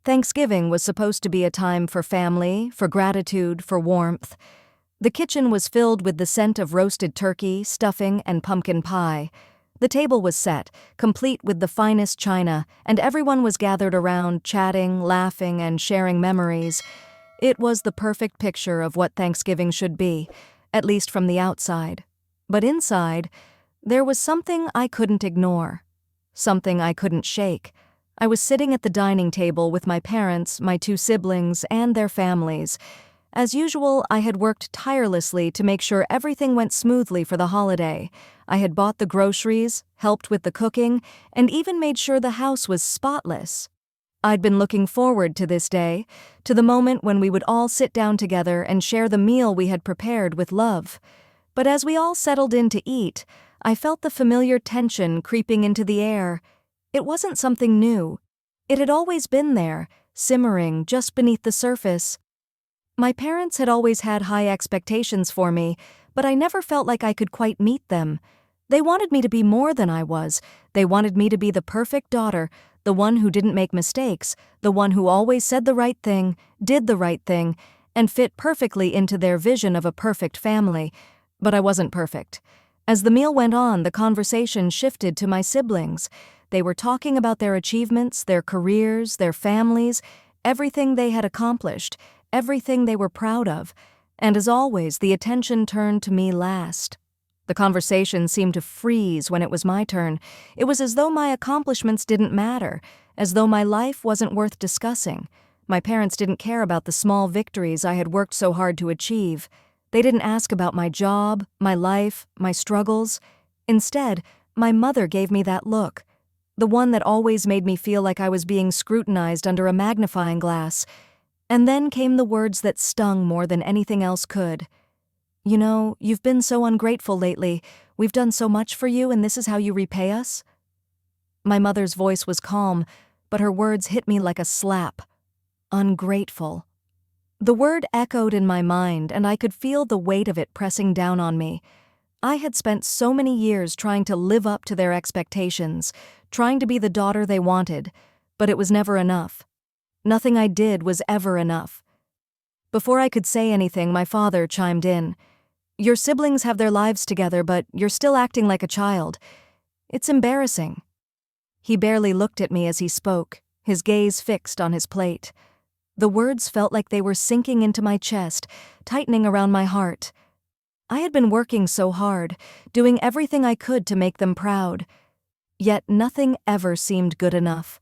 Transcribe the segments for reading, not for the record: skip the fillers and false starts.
Thanksgiving was supposed to be a time for family, for gratitude, for warmth. The kitchen was filled with the scent of roasted turkey, stuffing, and pumpkin pie. The table was set, complete with the finest china, and everyone was gathered around, chatting, laughing, and sharing memories. It was the perfect picture of what Thanksgiving should be, at least from the outside. But inside, there was something I couldn't ignore. Something I couldn't shake. I was sitting at the dining table with my parents, my two siblings, and their families. As usual, I had worked tirelessly to make sure everything went smoothly for the holiday. I had bought the groceries, helped with the cooking, and even made sure the house was spotless. I'd been looking forward to this day, to the moment when we would all sit down together and share the meal we had prepared with love. But as we all settled in to eat, I felt the familiar tension creeping into the air. It wasn't something new. It had always been there, simmering just beneath the surface. My parents had always had high expectations for me, but I never felt like I could quite meet them. They wanted me to be more than I was. They wanted me to be the perfect daughter, the one who didn't make mistakes, the one who always said the right thing, did the right thing, and fit perfectly into their vision of a perfect family. But I wasn't perfect. As the meal went on, the conversation shifted to my siblings. They were talking about their achievements, their careers, their families, everything they had accomplished, everything they were proud of. And as always, the attention turned to me last. The conversation seemed to freeze when it was my turn. It was as though my accomplishments didn't matter, as though my life wasn't worth discussing. My parents didn't care about the small victories I had worked so hard to achieve. They didn't ask about my job, my life, my struggles. Instead, my mother gave me that look. The one that always made me feel like I was being scrutinized under a magnifying glass. And then came the words that stung more than anything else could. "You know, you've been so ungrateful lately. We've done so much for you, and this is how you repay us?" My mother's voice was calm, but her words hit me like a slap. Ungrateful. The word echoed in my mind, and I could feel the weight of it pressing down on me. I had spent so many years trying to live up to their expectations, trying to be the daughter they wanted, but it was never enough. Nothing I did was ever enough. Before I could say anything, my father chimed in. "Your siblings have their lives together, but you're still acting like a child. It's embarrassing." He barely looked at me as he spoke, his gaze fixed on his plate. The words felt like they were sinking into my chest, tightening around my heart. I had been working so hard, doing everything I could to make them proud. Yet nothing ever seemed good enough.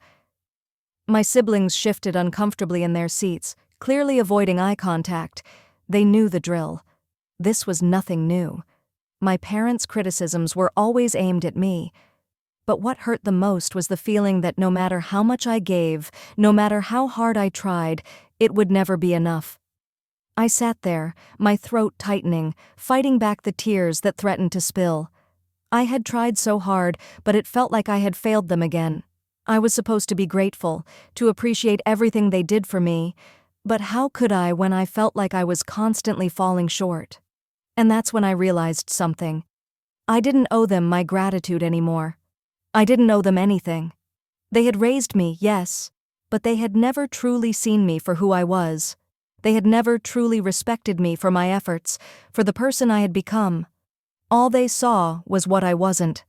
My siblings shifted uncomfortably in their seats, clearly avoiding eye contact. They knew the drill. This was nothing new. My parents' criticisms were always aimed at me. But what hurt the most was the feeling that no matter how much I gave, no matter how hard I tried, it would never be enough. I sat there, my throat tightening, fighting back the tears that threatened to spill. I had tried so hard, but it felt like I had failed them again. I was supposed to be grateful, to appreciate everything they did for me, but how could I when I felt like I was constantly falling short? And that's when I realized something. I didn't owe them my gratitude anymore. I didn't owe them anything. They had raised me, yes, but they had never truly seen me for who I was. They had never truly respected me for my efforts, for the person I had become. All they saw was what I wasn't.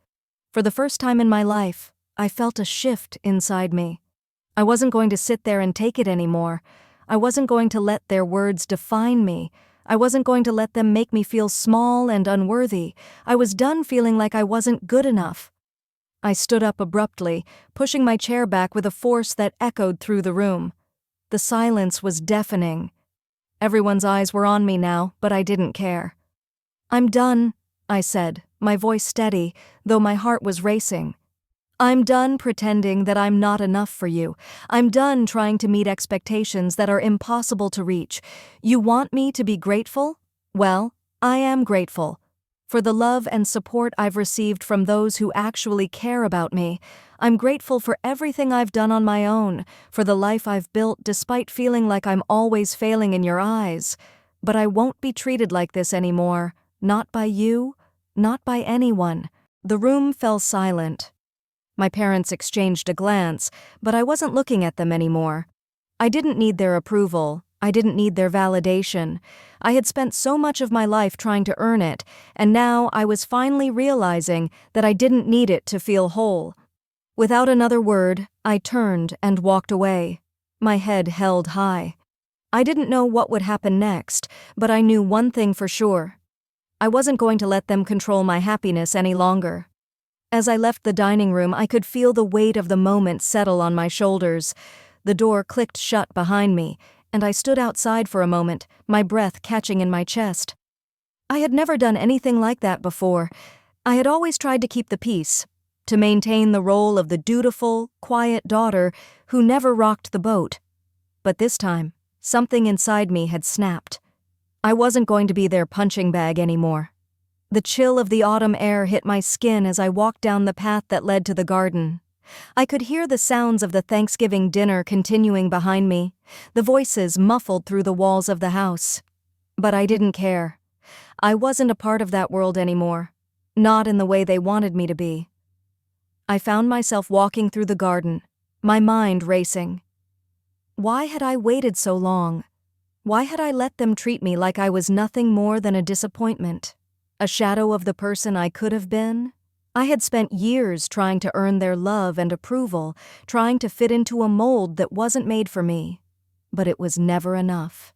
For the first time in my life, I felt a shift inside me. I wasn't going to sit there and take it anymore. I wasn't going to let their words define me. I wasn't going to let them make me feel small and unworthy. I was done feeling like I wasn't good enough. I stood up abruptly, pushing my chair back with a force that echoed through the room. The silence was deafening. Everyone's eyes were on me now, but I didn't care. "I'm done," I said, my voice steady, though my heart was racing. "I'm done pretending that I'm not enough for you. I'm done trying to meet expectations that are impossible to reach. You want me to be grateful? Well, I am grateful. For the love and support I've received from those who actually care about me. I'm grateful for everything I've done on my own, for the life I've built despite feeling like I'm always failing in your eyes. But I won't be treated like this anymore. Not by you, not by anyone." The room fell silent. My parents exchanged a glance, but I wasn't looking at them anymore. I didn't need their approval. I didn't need their validation. I had spent so much of my life trying to earn it, and now I was finally realizing that I didn't need it to feel whole. Without another word, I turned and walked away, my head held high. I didn't know what would happen next, but I knew one thing for sure. I wasn't going to let them control my happiness any longer. As I left the dining room, I could feel the weight of the moment settle on my shoulders. The door clicked shut behind me, and I stood outside for a moment, my breath catching in my chest. I had never done anything like that before. I had always tried to keep the peace, to maintain the role of the dutiful, quiet daughter who never rocked the boat. But this time, something inside me had snapped. I wasn't going to be their punching bag anymore. The chill of the autumn air hit my skin as I walked down the path that led to the garden. I could hear the sounds of the Thanksgiving dinner continuing behind me, the voices muffled through the walls of the house. But I didn't care. I wasn't a part of that world anymore, not in the way they wanted me to be. I found myself walking through the garden, my mind racing. Why had I waited so long? Why had I let them treat me like I was nothing more than a disappointment? A shadow of the person I could have been? I had spent years trying to earn their love and approval, trying to fit into a mold that wasn't made for me. But it was never enough.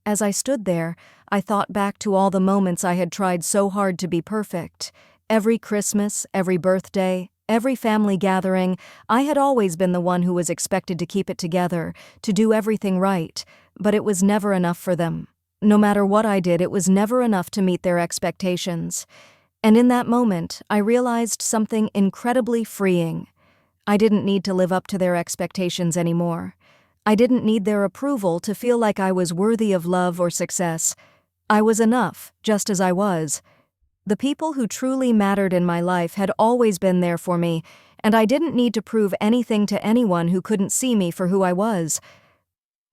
As I stood there, I thought back to all the moments I had tried so hard to be perfect. Every Christmas, every birthday, every family gathering, I had always been the one who was expected to keep it together, to do everything right, but it was never enough for them. No matter what I did, it was never enough to meet their expectations. And in that moment, I realized something incredibly freeing. I didn't need to live up to their expectations anymore. I didn't need their approval to feel like I was worthy of love or success. I was enough, just as I was. The people who truly mattered in my life had always been there for me, and I didn't need to prove anything to anyone who couldn't see me for who I was.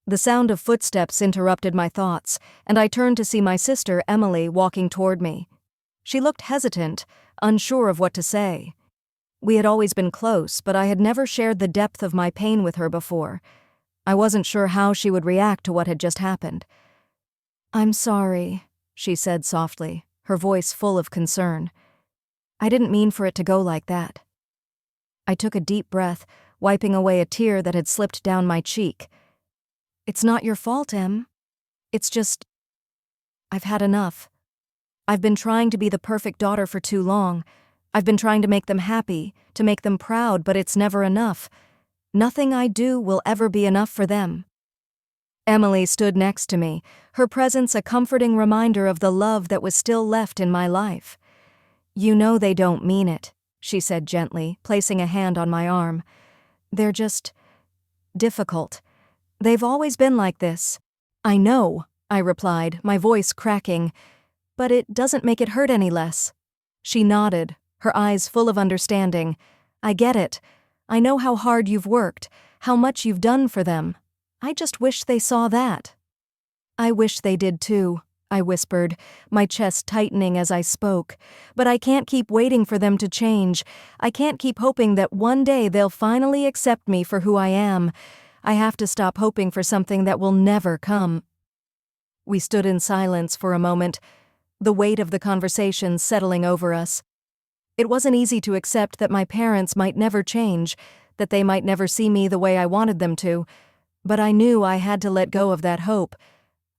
The sound of footsteps interrupted my thoughts, and I turned to see my sister, Emily, walking toward me. She looked hesitant, unsure of what to say. We had always been close, but I had never shared the depth of my pain with her before. I wasn't sure how she would react to what had just happened. "I'm sorry," she said softly, her voice full of concern. "I didn't mean for it to go like that." I took a deep breath, wiping away a tear that had slipped down my cheek. "It's not your fault, Em. It's just, I've had enough. I've been trying to be the perfect daughter for too long. I've been trying to make them happy, to make them proud, but it's never enough. Nothing I do will ever be enough for them." Emily stood next to me, her presence a comforting reminder of the love that was still left in my life. "You know they don't mean it," she said gently, placing a hand on my arm. "They're just difficult. They've always been like this." "I know," I replied, my voice cracking. "But it doesn't make it hurt any less." She nodded, her eyes full of understanding. "I get it. I know how hard you've worked, how much you've done for them. I just wish they saw that." "I wish they did too," I whispered, my chest tightening as I spoke. "But I can't keep waiting for them to change. I can't keep hoping that one day they'll finally accept me for who I am. I have to stop hoping for something that will never come." We stood in silence for a moment, the weight of the conversation settling over us. It wasn't easy to accept that my parents might never change, that they might never see me the way I wanted them to, but I knew I had to let go of that hope.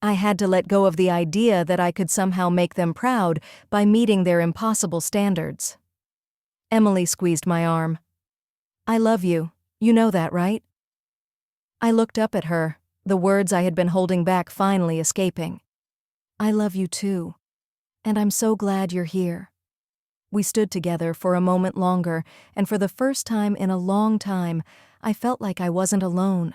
I had to let go of the idea that I could somehow make them proud by meeting their impossible standards. Emily squeezed my arm. "I love you. You know that, right?" I looked up at her, the words I had been holding back finally escaping. "I love you too. And I'm so glad you're here." We stood together for a moment longer, and for the first time in a long time, I felt like I wasn't alone.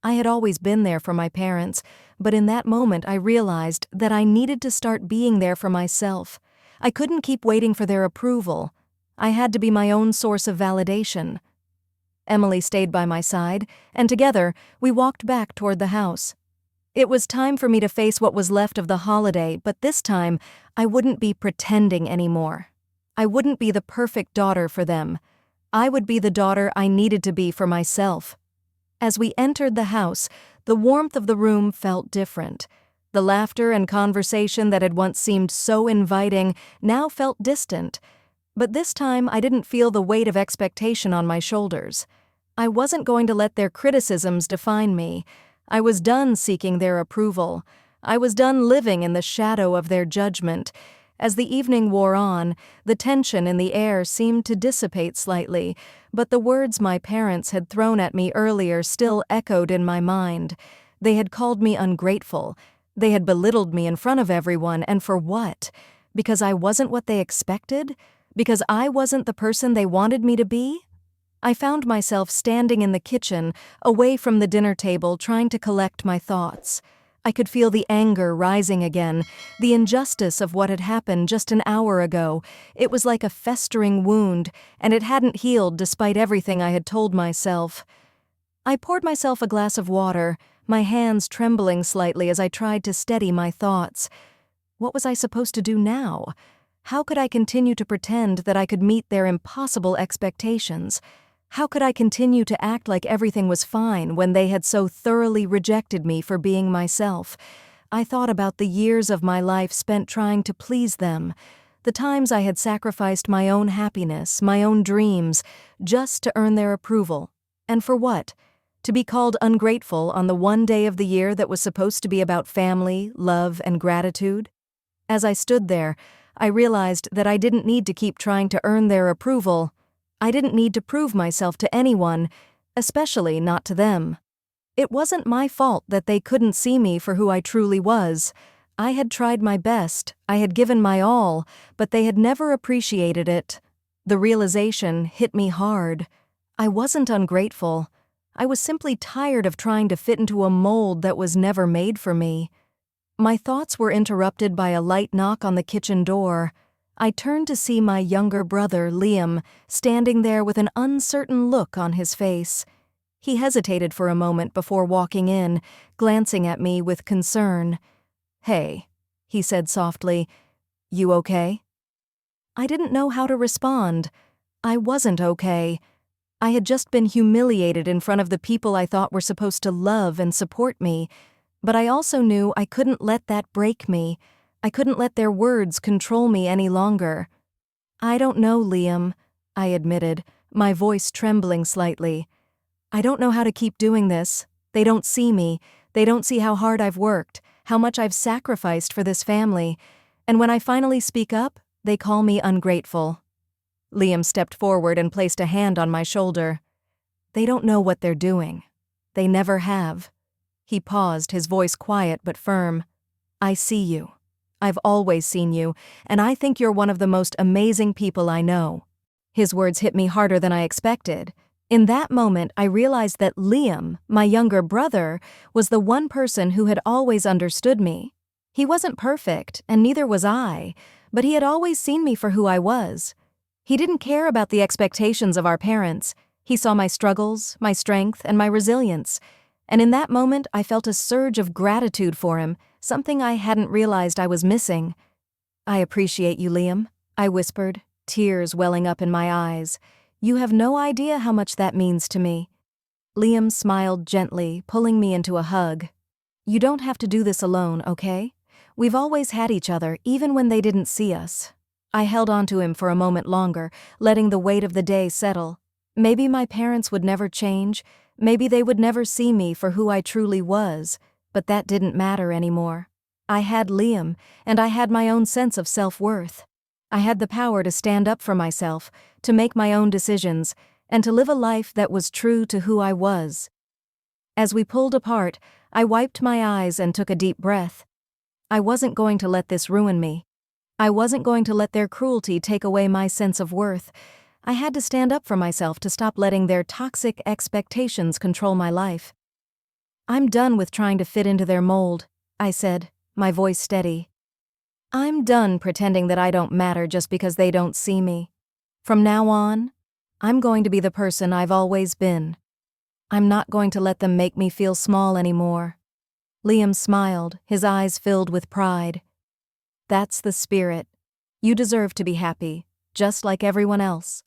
I had always been there for my parents, but in that moment I realized that I needed to start being there for myself. I couldn't keep waiting for their approval. I had to be my own source of validation. Emily stayed by my side, and together we walked back toward the house. It was time for me to face what was left of the holiday, but this time I wouldn't be pretending anymore. I wouldn't be the perfect daughter for them. I would be the daughter I needed to be for myself. As we entered the house, the warmth of the room felt different. The laughter and conversation that had once seemed so inviting now felt distant. But this time I didn't feel the weight of expectation on my shoulders. I wasn't going to let their criticisms define me. I was done seeking their approval. I was done living in the shadow of their judgment. As the evening wore on, the tension in the air seemed to dissipate slightly, but the words my parents had thrown at me earlier still echoed in my mind. They had called me ungrateful. They had belittled me in front of everyone, and for what? Because I wasn't what they expected? Because I wasn't the person they wanted me to be? I found myself standing in the kitchen, away from the dinner table, trying to collect my thoughts. I could feel the anger rising again, the injustice of what had happened just an hour ago. It was like a festering wound, and it hadn't healed despite everything I had told myself. I poured myself a glass of water, my hands trembling slightly as I tried to steady my thoughts. What was I supposed to do now? How could I continue to pretend that I could meet their impossible expectations? How could I continue to act like everything was fine when they had so thoroughly rejected me for being myself? I thought about the years of my life spent trying to please them, the times I had sacrificed my own happiness, my own dreams, just to earn their approval. And for what? To be called ungrateful on the one day of the year that was supposed to be about family, love, and gratitude? As I stood there, I realized that I didn't need to keep trying to earn their approval. I didn't need to prove myself to anyone, especially not to them. It wasn't my fault that they couldn't see me for who I truly was. I had tried my best, I had given my all, but they had never appreciated it. The realization hit me hard. I wasn't ungrateful. I was simply tired of trying to fit into a mold that was never made for me. My thoughts were interrupted by a light knock on the kitchen door. I turned to see my younger brother, Liam, standing there with an uncertain look on his face. He hesitated for a moment before walking in, glancing at me with concern. "Hey," he said softly, "you okay?" I didn't know how to respond. I wasn't okay. I had just been humiliated in front of the people I thought were supposed to love and support me, but I also knew I couldn't let that break me. I couldn't let their words control me any longer. "I don't know, Liam," I admitted, my voice trembling slightly. "I don't know how to keep doing this. They don't see me. They don't see how hard I've worked, how much I've sacrificed for this family. And when I finally speak up, they call me ungrateful." Liam stepped forward and placed a hand on my shoulder. "They don't know what they're doing. They never have." He paused, his voice quiet but firm. "I see you. I've always seen you, and I think you're one of the most amazing people I know." His words hit me harder than I expected. In that moment, I realized that Liam, my younger brother, was the one person who had always understood me. He wasn't perfect, and neither was I, but he had always seen me for who I was. He didn't care about the expectations of our parents. He saw my struggles, my strength, and my resilience. And in that moment, I felt a surge of gratitude for him, something I hadn't realized I was missing. "I appreciate you, Liam," I whispered, tears welling up in my eyes. "You have no idea how much that means to me." Liam smiled gently, pulling me into a hug. "You don't have to do this alone, okay? We've always had each other, even when they didn't see us." I held on to him for a moment longer, letting the weight of the day settle. Maybe my parents would never change. Maybe they would never see me for who I truly was, but that didn't matter anymore. I had Liam, and I had my own sense of self-worth. I had the power to stand up for myself, to make my own decisions, and to live a life that was true to who I was. As we pulled apart, I wiped my eyes and took a deep breath. I wasn't going to let this ruin me. I wasn't going to let their cruelty take away my sense of worth. I had to stand up for myself to stop letting their toxic expectations control my life. "I'm done with trying to fit into their mold," I said, my voice steady. "I'm done pretending that I don't matter just because they don't see me. From now on, I'm going to be the person I've always been. I'm not going to let them make me feel small anymore." Liam smiled, his eyes filled with pride. "That's the spirit. You deserve to be happy, just like everyone else."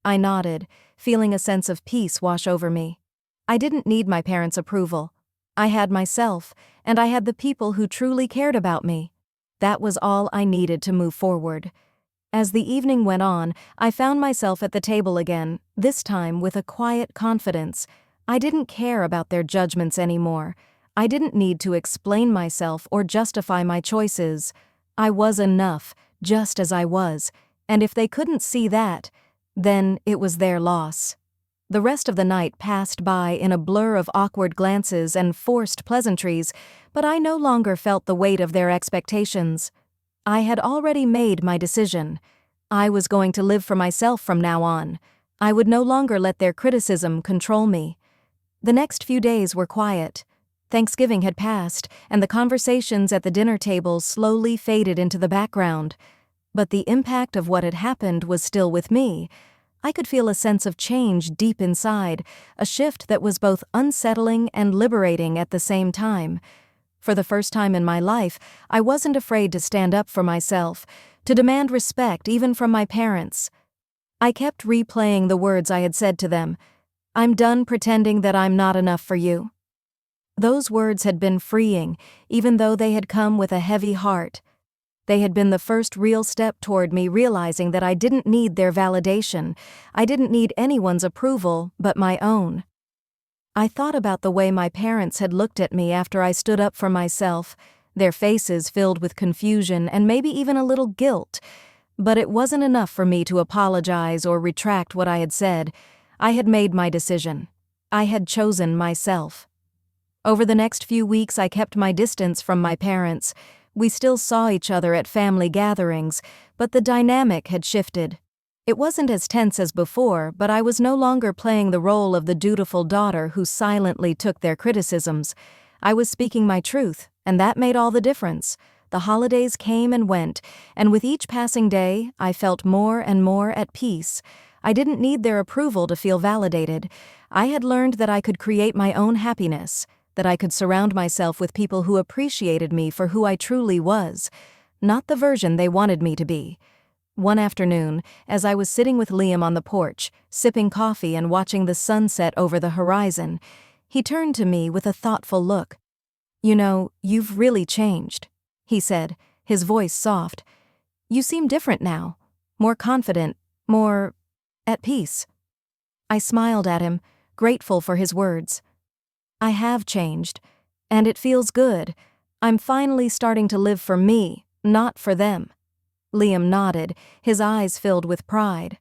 I nodded, feeling a sense of peace wash over me. I didn't need my parents' approval. I had myself, and I had the people who truly cared about me. That was all I needed to move forward. As the evening went on, I found myself at the table again, this time with a quiet confidence. I didn't care about their judgments anymore. I didn't need to explain myself or justify my choices. I was enough, just as I was, and if they couldn't see that, then it was their loss. The rest of the night passed by in a blur of awkward glances and forced pleasantries, but I no longer felt the weight of their expectations. I had already made my decision. I was going to live for myself from now on. I would no longer let their criticism control me. The next few days were quiet. Thanksgiving had passed, and the conversations at the dinner table slowly faded into the background. But the impact of what had happened was still with me. I could feel a sense of change deep inside, a shift that was both unsettling and liberating at the same time. For the first time in my life, I wasn't afraid to stand up for myself, to demand respect even from my parents. I kept replaying the words I had said to them. "I'm done pretending that I'm not enough for you." Those words had been freeing, even though they had come with a heavy heart. They had been the first real step toward me realizing that I didn't need their validation. I didn't need anyone's approval but my own. I thought about the way my parents had looked at me after I stood up for myself, their faces filled with confusion and maybe even a little guilt. But it wasn't enough for me to apologize or retract what I had said. I had made my decision. I had chosen myself. Over the next few weeks, I kept my distance from my parents. We still saw each other at family gatherings, but the dynamic had shifted. It wasn't as tense as before, but I was no longer playing the role of the dutiful daughter who silently took their criticisms. I was speaking my truth, and that made all the difference. The holidays came and went, and with each passing day, I felt more and more at peace. I didn't need their approval to feel validated. I had learned that I could create my own happiness, that I could surround myself with people who appreciated me for who I truly was, not the version they wanted me to be. One afternoon, as I was sitting with Liam on the porch, sipping coffee and watching the sunset over the horizon, he turned to me with a thoughtful look. "You know, you've really changed," he said, his voice soft. "You seem different now, more confident, more at peace." I smiled at him, grateful for his words. "I have changed, and it feels good. I'm finally starting to live for me, not for them." Liam nodded, his eyes filled with pride.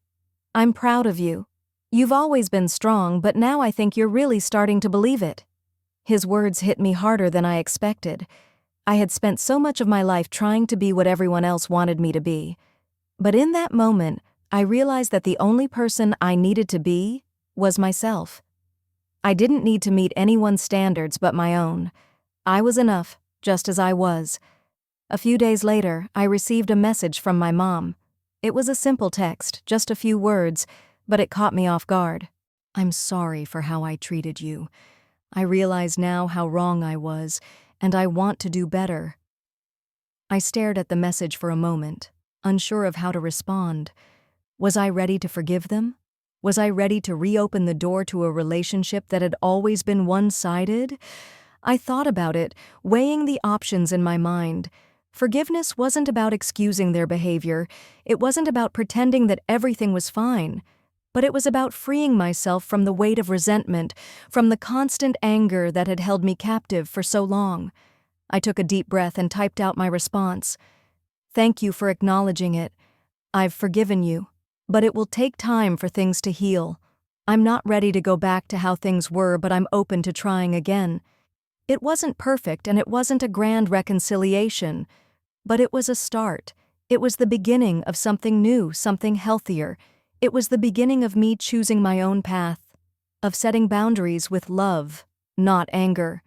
"I'm proud of you. You've always been strong, but now I think you're really starting to believe it." His words hit me harder than I expected. I had spent so much of my life trying to be what everyone else wanted me to be. But in that moment, I realized that the only person I needed to be was myself. I didn't need to meet anyone's standards but my own. I was enough, just as I was. A few days later, I received a message from my mom. It was a simple text, just a few words, but it caught me off guard. "I'm sorry for how I treated you. I realize now how wrong I was, and I want to do better." I stared at the message for a moment, unsure of how to respond. Was I ready to forgive them? Was I ready to reopen the door to a relationship that had always been one-sided? I thought about it, weighing the options in my mind. Forgiveness wasn't about excusing their behavior. It wasn't about pretending that everything was fine. But it was about freeing myself from the weight of resentment, from the constant anger that had held me captive for so long. I took a deep breath and typed out my response. "Thank you for acknowledging it. I've forgiven you, but it will take time for things to heal. I'm not ready to go back to how things were, but I'm open to trying again." It wasn't perfect and it wasn't a grand reconciliation, but it was a start. It was the beginning of something new, something healthier. It was the beginning of me choosing my own path, of setting boundaries with love, not anger.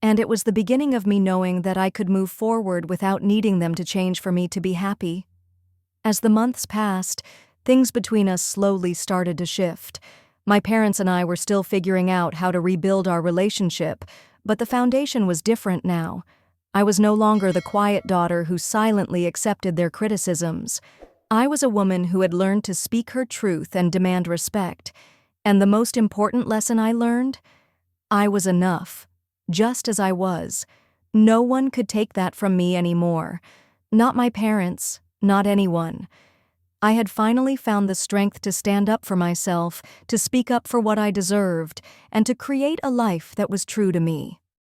And it was the beginning of me knowing that I could move forward without needing them to change for me to be happy. As the months passed, things between us slowly started to shift. My parents and I were still figuring out how to rebuild our relationship, but the foundation was different now. I was no longer the quiet daughter who silently accepted their criticisms. I was a woman who had learned to speak her truth and demand respect. And the most important lesson I learned? I was enough, just as I was. No one could take that from me anymore. Not my parents, not anyone. I had finally found the strength to stand up for myself, to speak up for what I deserved, and to create a life that was true to me.